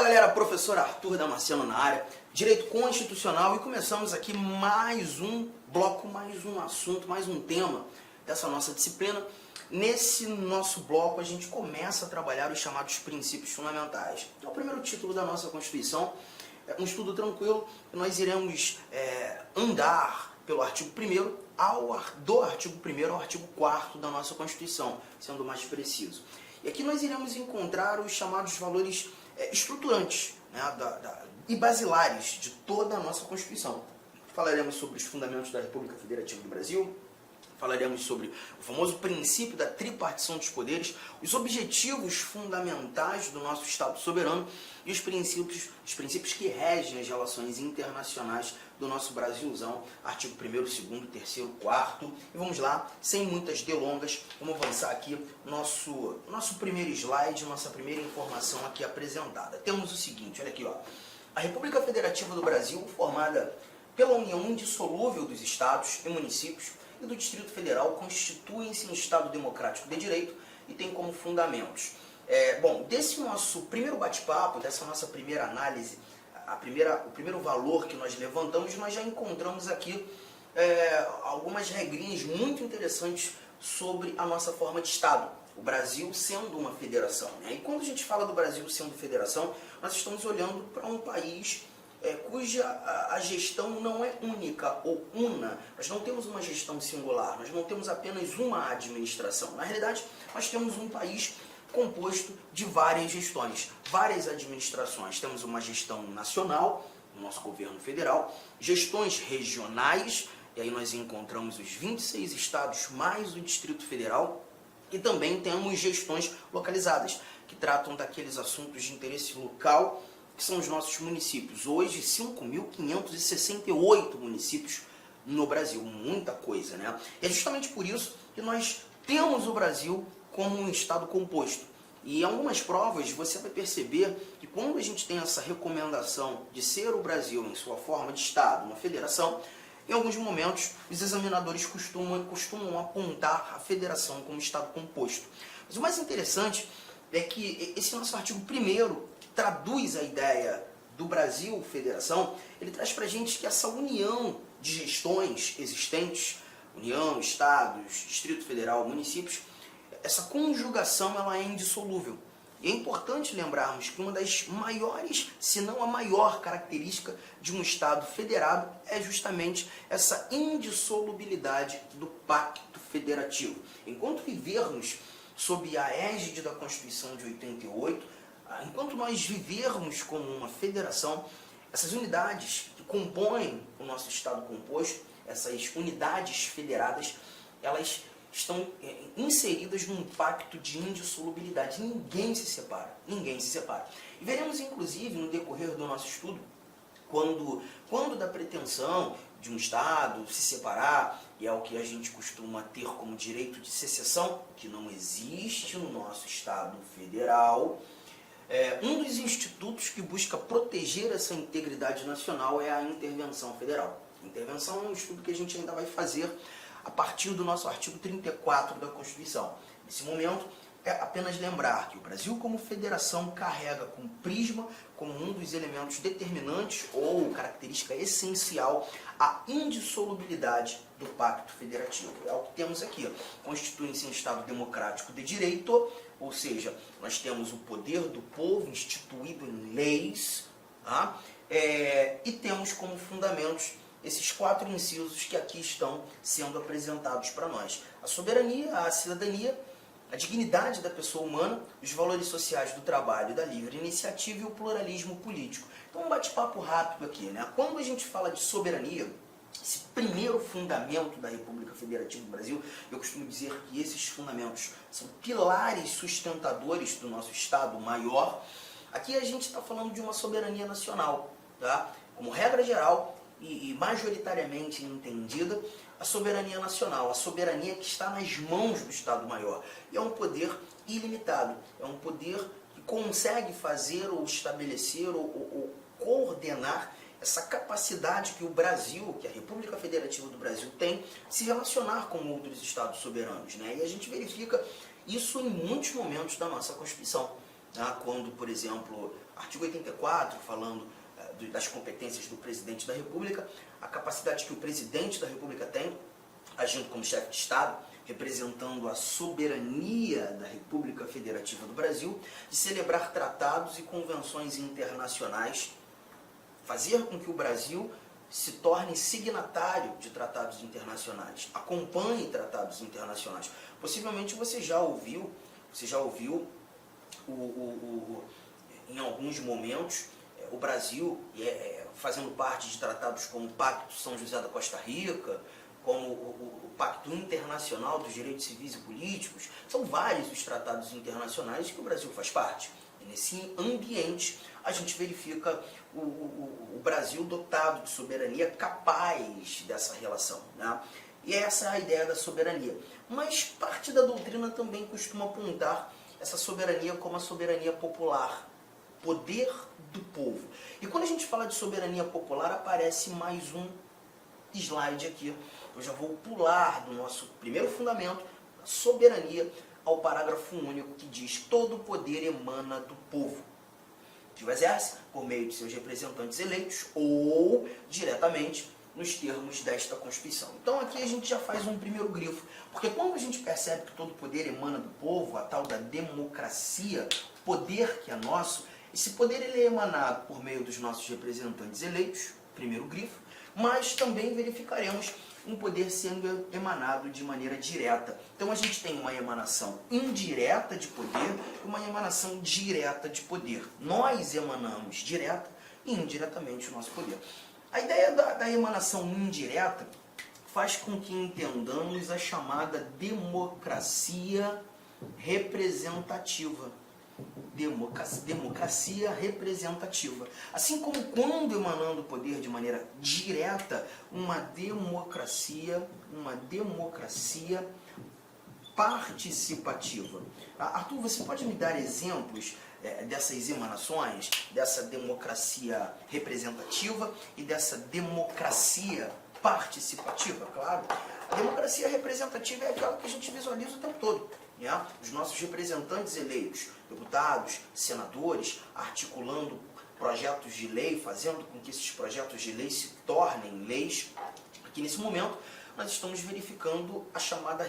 Fala galera, professor Arthur Damasceno na área, Direito Constitucional, e começamos aqui mais um bloco, mais um assunto, mais um tema dessa nossa disciplina. Nesse nosso bloco a gente começa a trabalhar os chamados princípios fundamentais. É o primeiro título da nossa Constituição, é um estudo tranquilo, nós iremos andar pelo artigo 1º do artigo 1º ao artigo 4º da nossa Constituição, sendo mais preciso. E aqui nós iremos encontrar os chamados valores estruturantes, né, e basilares de toda a nossa Constituição. Falaremos sobre os fundamentos da República Federativa do Brasil, falaremos sobre o famoso princípio da tripartição dos poderes, os objetivos fundamentais do nosso Estado soberano e os princípios que regem as relações internacionais do nosso Brasilzão, artigo 1º, 2º, 3º, 4º. E vamos lá, sem muitas delongas, vamos avançar aqui nosso primeiro slide, nossa primeira informação aqui apresentada. Temos o seguinte, olha aqui, ó. A República Federativa do Brasil, formada pela união indissolúvel dos estados e municípios e do Distrito Federal, constituem-se em Estado democrático de direito e tem como fundamentos. Bom, desse nosso primeiro bate-papo, dessa nossa primeira análise, o primeiro valor que nós levantamos, nós já encontramos aqui algumas regrinhas muito interessantes sobre a nossa forma de Estado. O Brasil sendo uma federação, né? E quando a gente fala do Brasil sendo federação, nós estamos olhando para um país cuja a gestão não é única ou una. Nós não temos uma gestão singular, nós não temos apenas uma administração. Na realidade, nós temos um país composto de várias gestões, várias administrações. Temos uma gestão nacional, o nosso governo federal, gestões regionais, e aí nós encontramos os 26 estados mais o Distrito Federal, e também temos gestões localizadas, que tratam daqueles assuntos de interesse local, que são os nossos municípios. Hoje, 5.568 municípios no Brasil, muita coisa, né? E é justamente por isso que nós temos o Brasil como um estado composto. E em algumas provas você vai perceber que quando a gente tem essa recomendação de ser o Brasil em sua forma de estado, uma federação, em alguns momentos os examinadores costumam apontar a federação como estado composto. Mas o mais interessante é que esse nosso artigo 1º, que traduz a ideia do Brasil federação, ele traz para a gente que essa união de gestões existentes, União, Estados, Distrito Federal, municípios, essa conjugação ela é indissolúvel. E é importante lembrarmos que uma das maiores, se não a maior característica de um Estado federado é justamente essa indissolubilidade do pacto federativo. Enquanto vivermos sob a égide da Constituição de 88, enquanto nós vivermos como uma federação, essas unidades que compõem o nosso Estado composto, essas unidades federadas, elas estão inseridas num pacto de indissolubilidade. Ninguém se separa, ninguém se separa. E veremos, inclusive, no decorrer do nosso estudo, quando da pretensão de um Estado se separar, e é o que a gente costuma ter como direito de secessão, que não existe no nosso Estado federal, um dos institutos que busca proteger essa integridade nacional é a intervenção federal. Intervenção é um estudo que a gente ainda vai fazer a partir do nosso artigo 34 da Constituição. Nesse momento, é apenas lembrar que o Brasil como federação carrega com prisma, como um dos elementos determinantes ou característica essencial, a indissolubilidade do pacto federativo. É o que temos aqui. Constitui-se em Estado democrático de direito, ou seja, nós temos o poder do povo instituído em leis, tá? E temos como fundamentos esses 4 incisos que aqui estão sendo apresentados para nós. A soberania, a cidadania, a dignidade da pessoa humana, os valores sociais do trabalho, da livre iniciativa e o pluralismo político. Então, um bate-papo rápido aqui, né? Quando a gente fala de soberania, esse primeiro fundamento da República Federativa do Brasil, eu costumo dizer que esses fundamentos são pilares sustentadores do nosso Estado maior. Aqui a gente está falando de uma soberania nacional, tá? Como regra geral e majoritariamente entendida, a soberania nacional, a soberania que está nas mãos do Estado Maior. E é um poder ilimitado, é um poder que consegue fazer ou estabelecer ou coordenar essa capacidade que o Brasil, que a República Federativa do Brasil tem, de se relacionar com outros Estados soberanos, né? E a gente verifica isso em muitos momentos da nossa Constituição. né, quando, por exemplo, artigo 84, falando das competências do presidente da República, a capacidade que o presidente da República tem, agindo como chefe de Estado, representando a soberania da República Federativa do Brasil, de celebrar tratados e convenções internacionais, fazer com que o Brasil se torne signatário de tratados internacionais, acompanhe tratados internacionais. Possivelmente você já ouviu em alguns momentos, o Brasil fazendo parte de tratados como o Pacto São José da Costa Rica, como o Pacto Internacional dos Direitos Civis e Políticos. São vários os tratados internacionais que o Brasil faz parte. E nesse ambiente, a gente verifica o Brasil dotado de soberania, capaz dessa relação, né? E essa é a ideia da soberania. Mas parte da doutrina também costuma apontar essa soberania como a soberania popular, poder do povo. E quando a gente fala de soberania popular, aparece mais um slide aqui. Eu já vou pular do nosso primeiro fundamento, a soberania, ao parágrafo único que diz: todo poder emana do povo, que o exerce por meio de seus representantes eleitos ou diretamente nos termos desta Constituição. Então aqui a gente já faz um primeiro grifo, porque quando a gente percebe que todo poder emana do povo, a tal da democracia, poder que é nosso, esse poder ele é emanado por meio dos nossos representantes eleitos, primeiro grifo, mas também verificaremos um poder sendo emanado de maneira direta. Então a gente tem uma emanação indireta de poder e uma emanação direta de poder. Nós emanamos direta e indiretamente o nosso poder. A ideia da emanação indireta faz com que entendamos a chamada democracia representativa. Democracia representativa. Assim como quando emanando o poder de maneira direta, uma democracia participativa. Arthur, você pode me dar exemplos dessas emanações, dessa democracia representativa e dessa democracia participativa? Claro. A democracia representativa é aquela que a gente visualiza o tempo todo. Os nossos representantes eleitos, deputados, senadores, articulando projetos de lei, fazendo com que esses projetos de lei se tornem leis. Aqui nesse momento nós estamos verificando a chamada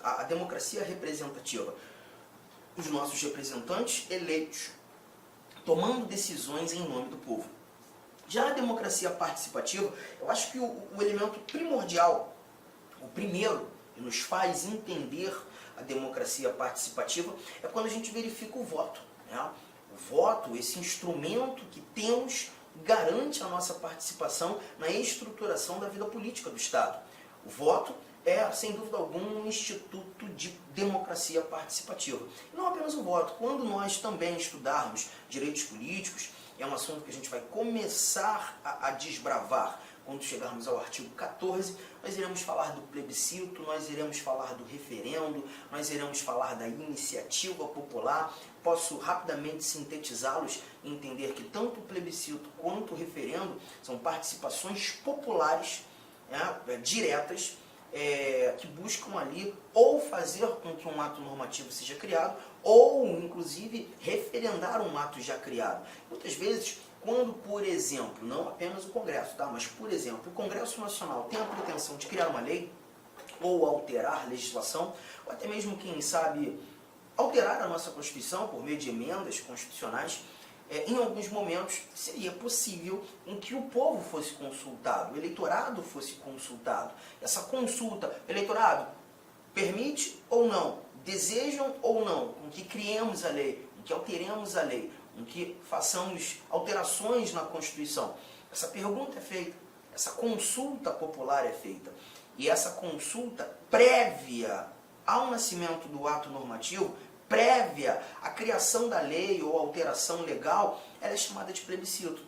a democracia representativa. Os nossos representantes eleitos tomando decisões em nome do povo. Já a democracia participativa, eu acho que o elemento primordial, o primeiro que nos faz entender a democracia participativa é quando a gente verifica o voto. O voto, esse instrumento que temos, garante a nossa participação na estruturação da vida política do Estado. O voto é, sem dúvida alguma, um instituto de democracia participativa. E não apenas o voto. Quando nós também estudarmos direitos políticos, é um assunto que a gente vai começar a desbravar. Quando chegarmos ao artigo 14, nós iremos falar do plebiscito, nós iremos falar do referendo, nós iremos falar da iniciativa popular. Posso rapidamente sintetizá-los e entender que tanto o plebiscito quanto o referendo são participações populares, diretas, que buscam ali ou fazer com que um ato normativo seja criado, ou inclusive referendar um ato já criado. Muitas vezes, quando, por exemplo, não apenas o Congresso, mas, por exemplo, o Congresso Nacional tem a pretensão de criar uma lei, ou alterar legislação, ou até mesmo, quem sabe, alterar a nossa Constituição por meio de emendas constitucionais, em alguns momentos seria possível em que o povo fosse consultado, o eleitorado fosse consultado. Essa consulta, eleitorado, permite ou não, desejam ou não, com que criemos a lei, com que alteremos a lei, com que façamos alterações na Constituição. Essa pergunta é feita, essa consulta popular é feita. E essa consulta prévia ao nascimento do ato normativo, prévia à criação da lei ou alteração legal, ela é chamada de plebiscito.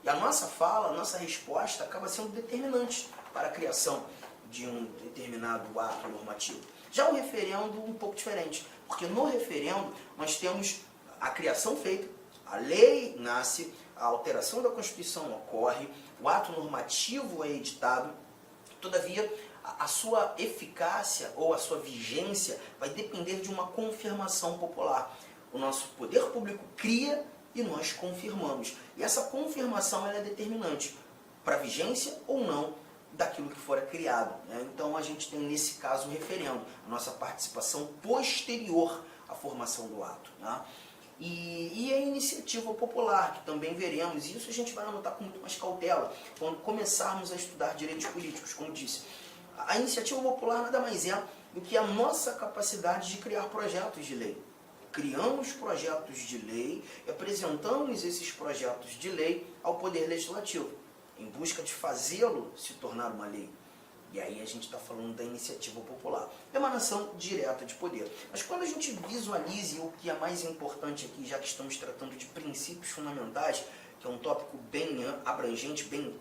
E a nossa fala, a nossa resposta acaba sendo determinante para a criação de um determinado ato normativo. Já o referendo um pouco diferente, porque no referendo nós temos a criação feita, a lei nasce, a alteração da Constituição ocorre, o ato normativo é editado, todavia a sua eficácia ou a sua vigência vai depender de uma confirmação popular. o nosso poder público cria e nós confirmamos. E essa confirmação ela é determinante para a vigência ou não daquilo que fora criado, né? Então a gente tem nesse caso o referendo, a nossa participação posterior à formação do ato, né? E a iniciativa popular, que também veremos, e isso a gente vai anotar com muito mais cautela quando começarmos a estudar direitos políticos, como disse. A iniciativa popular nada mais é do que a nossa capacidade de criar projetos de lei. Criamos projetos de lei e apresentamos esses projetos de lei ao Poder Legislativo, em busca de fazê-lo se tornar uma lei. E aí a gente está falando da iniciativa popular, emanação direta de poder. Mas quando a gente visualiza o que é mais importante aqui, já que estamos tratando de princípios fundamentais, que é um tópico bem abrangente, bem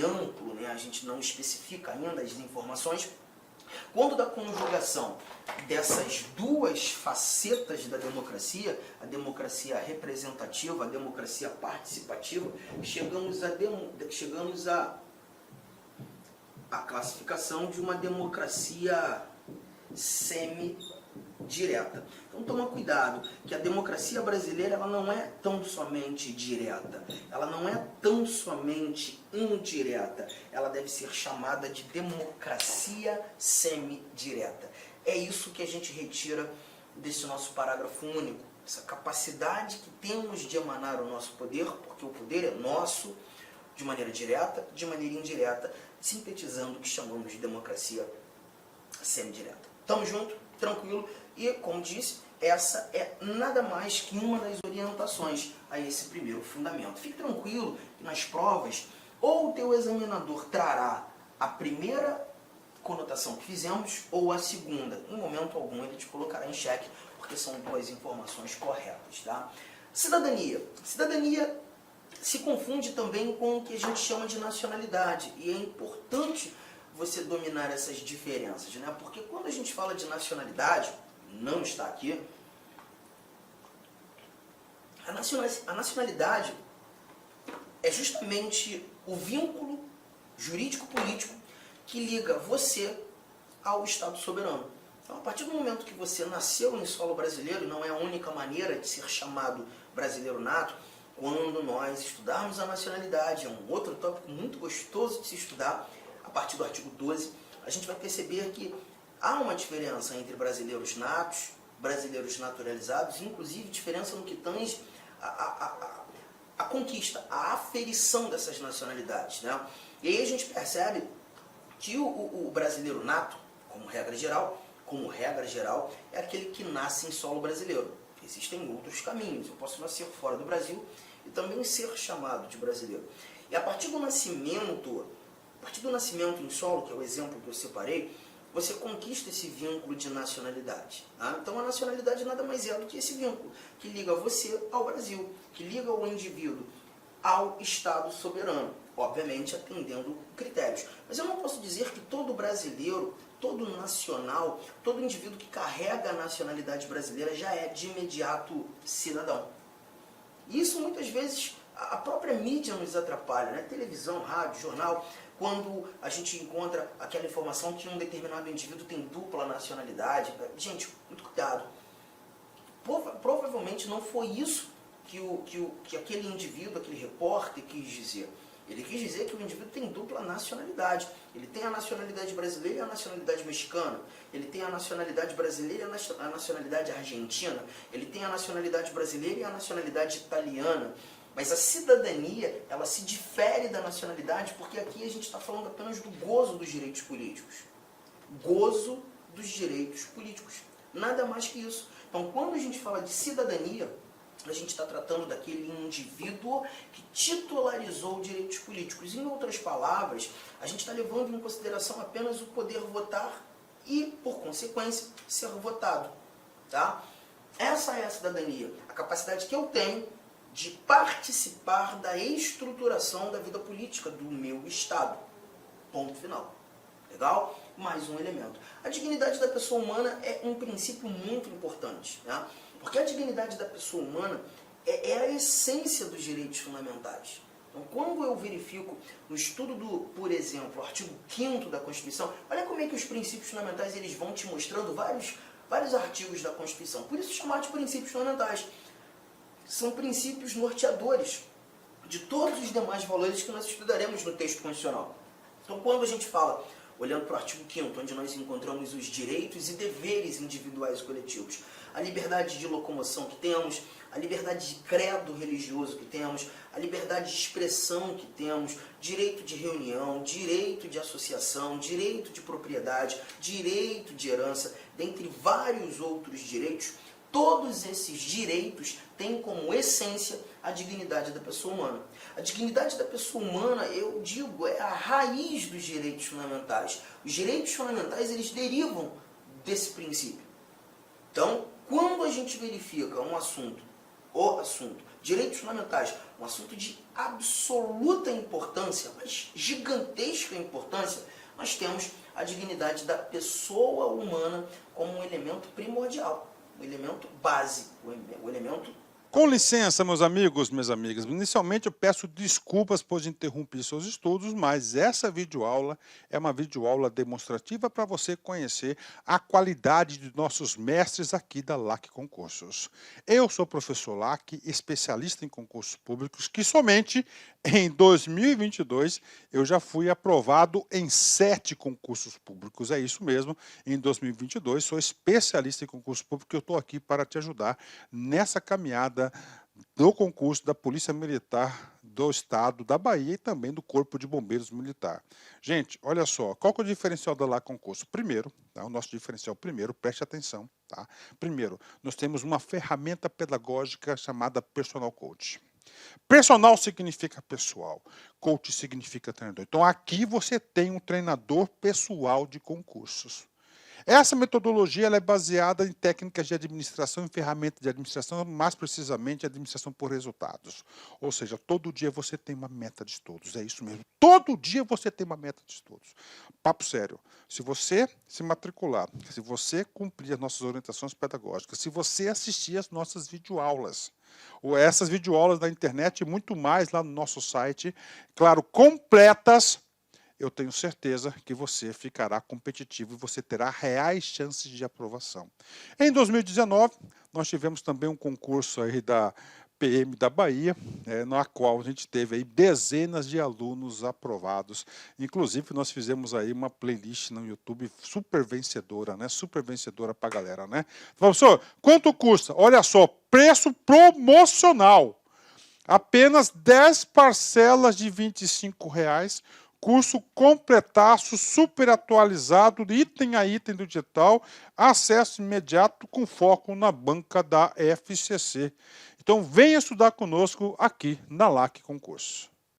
amplo, né? A gente não especifica ainda as informações, quando da conjugação dessas duas facetas da democracia, a democracia representativa, a democracia participativa, chegamos a classificação de uma democracia semi-direta. Então toma cuidado, que a democracia brasileira ela não é tão somente direta, ela não é tão somente indireta, ela deve ser chamada de democracia semi-direta. É isso que a gente retira desse nosso parágrafo único, essa capacidade que temos de emanar o nosso poder, porque o poder é nosso, de maneira direta, de maneira indireta, sintetizando o que chamamos de democracia semi-direta. Estamos juntos? Tranquilo? E, como disse, essa é nada mais que uma das orientações a esse primeiro fundamento. Fique tranquilo que nas provas, ou o teu examinador trará a primeira conotação que fizemos, ou a segunda. Em momento algum ele te colocará em xeque, porque são duas informações corretas. Tá? Cidadania. Cidadania se confunde também com o que a gente chama de nacionalidade, e é importante você dominar essas diferenças, né? Porque quando a gente fala de nacionalidade, não está aqui, a nacionalidade é justamente o vínculo jurídico-político que liga você ao Estado soberano. Então, a partir do momento que você nasceu em solo brasileiro, não é a única maneira de ser chamado brasileiro nato, quando nós estudarmos a nacionalidade, é um outro tópico muito gostoso de se estudar, a partir do artigo 12, a gente vai perceber que há uma diferença entre brasileiros natos, brasileiros naturalizados, inclusive diferença no que tange a conquista, a aferição dessas nacionalidades, né? E aí a gente percebe que o brasileiro nato, como regra geral, é aquele que nasce em solo brasileiro. Existem outros caminhos. Eu posso nascer fora do Brasil e também ser chamado de brasileiro. E a partir do nascimento em solo, que é o exemplo que eu separei, você conquista esse vínculo de nacionalidade. Tá? Então a nacionalidade nada mais é do que esse vínculo que liga você ao Brasil, que liga o indivíduo ao Estado soberano, obviamente atendendo critérios. Mas eu não posso dizer que todo brasileiro, todo nacional, todo indivíduo que carrega a nacionalidade brasileira já é de imediato cidadão. E isso muitas vezes a própria mídia nos atrapalha, né? Televisão, rádio, jornal, quando a gente encontra aquela informação que um determinado indivíduo tem dupla nacionalidade. Gente, muito cuidado. Provavelmente não foi isso que aquele indivíduo, aquele repórter quis dizer. Ele quis dizer que o indivíduo tem dupla nacionalidade. Ele tem a nacionalidade brasileira e a nacionalidade mexicana. Ele tem a nacionalidade brasileira e a nacionalidade argentina. Ele tem a nacionalidade brasileira e a nacionalidade italiana. Mas a cidadania, ela se difere da nacionalidade, porque aqui a gente está falando apenas do gozo dos direitos políticos. Gozo dos direitos políticos. Nada mais que isso. Então, quando a gente fala de cidadania, a gente está tratando daquele indivíduo que titularizou direitos políticos. Em outras palavras, a gente está levando em consideração apenas o poder votar e, por consequência, ser votado. Tá? Essa é a cidadania, a capacidade que eu tenho de participar da estruturação da vida política do meu Estado. Ponto final. Legal? Mais um elemento. A dignidade da pessoa humana é um princípio muito importante, né? Porque a dignidade da pessoa humana é a essência dos direitos fundamentais. Então, quando eu verifico no estudo do, por exemplo, artigo 5º da Constituição, olha como é que os princípios fundamentais eles vão te mostrando vários vários artigos da Constituição. Por isso chamar de princípios fundamentais. São princípios norteadores de todos os demais valores que nós estudaremos no texto constitucional. Então, quando a gente fala, olhando para o artigo 5º, onde nós encontramos os direitos e deveres individuais e coletivos, a liberdade de locomoção que temos, a liberdade de credo religioso que temos, a liberdade de expressão que temos, direito de reunião, direito de associação, direito de propriedade, direito de herança, dentre vários outros direitos, todos esses direitos têm como essência a dignidade da pessoa humana. A dignidade da pessoa humana, eu digo, é a raiz dos direitos fundamentais. Os direitos fundamentais, eles derivam desse princípio. Então, quando a gente verifica o assunto, direitos fundamentais, um assunto de absoluta importância, mas gigantesca importância, nós temos a dignidade da pessoa humana como um elemento primordial, um elemento básico, um elemento... Com licença, meus amigos, minhas amigas, inicialmente eu peço desculpas por interromper seus estudos, mas essa videoaula é uma videoaula demonstrativa para você conhecer a qualidade de nossos mestres aqui da LAC Concursos. Eu sou o professor LAC, especialista em concursos públicos, que somente em 2022 eu já fui aprovado em 7 concursos públicos. É isso mesmo, em 2022 sou especialista em concurso público e eu estou aqui para te ajudar nessa caminhada do concurso da Polícia Militar do Estado da Bahia e também do Corpo de Bombeiros Militar. Gente, olha só, qual que é o diferencial da LAC Concurso? Primeiro, tá, o nosso diferencial primeiro, preste atenção, tá? Primeiro, nós temos uma ferramenta pedagógica chamada Personal Coach. Personal significa pessoal, coach significa treinador. Então aqui você tem um treinador pessoal de concursos. Essa metodologia ela é baseada em técnicas de administração, em ferramentas de administração, mais precisamente administração por resultados. Ou seja, todo dia você tem uma meta de estudos, é isso mesmo. Todo dia você tem uma meta de estudos. Papo sério, se você se matricular, se você cumprir as nossas orientações pedagógicas, se você assistir às nossas videoaulas, ou essas videoaulas da internet e muito mais lá no nosso site, claro, completas, eu tenho certeza que você ficará competitivo e você terá reais chances de aprovação. Em 2019, nós tivemos também um concurso aí da PM da Bahia, na qual a gente teve aí dezenas de alunos aprovados. Inclusive, nós fizemos aí uma playlist no YouTube super vencedora, né? Super vencedora para a galera, né? Professor, quanto custa? Olha só, preço promocional. Apenas 10 parcelas de R$ 25,00. Curso completaço, super atualizado, item a item do digital, acesso imediato com foco na banca da FCC. Então venha estudar conosco aqui na LAC Concurso.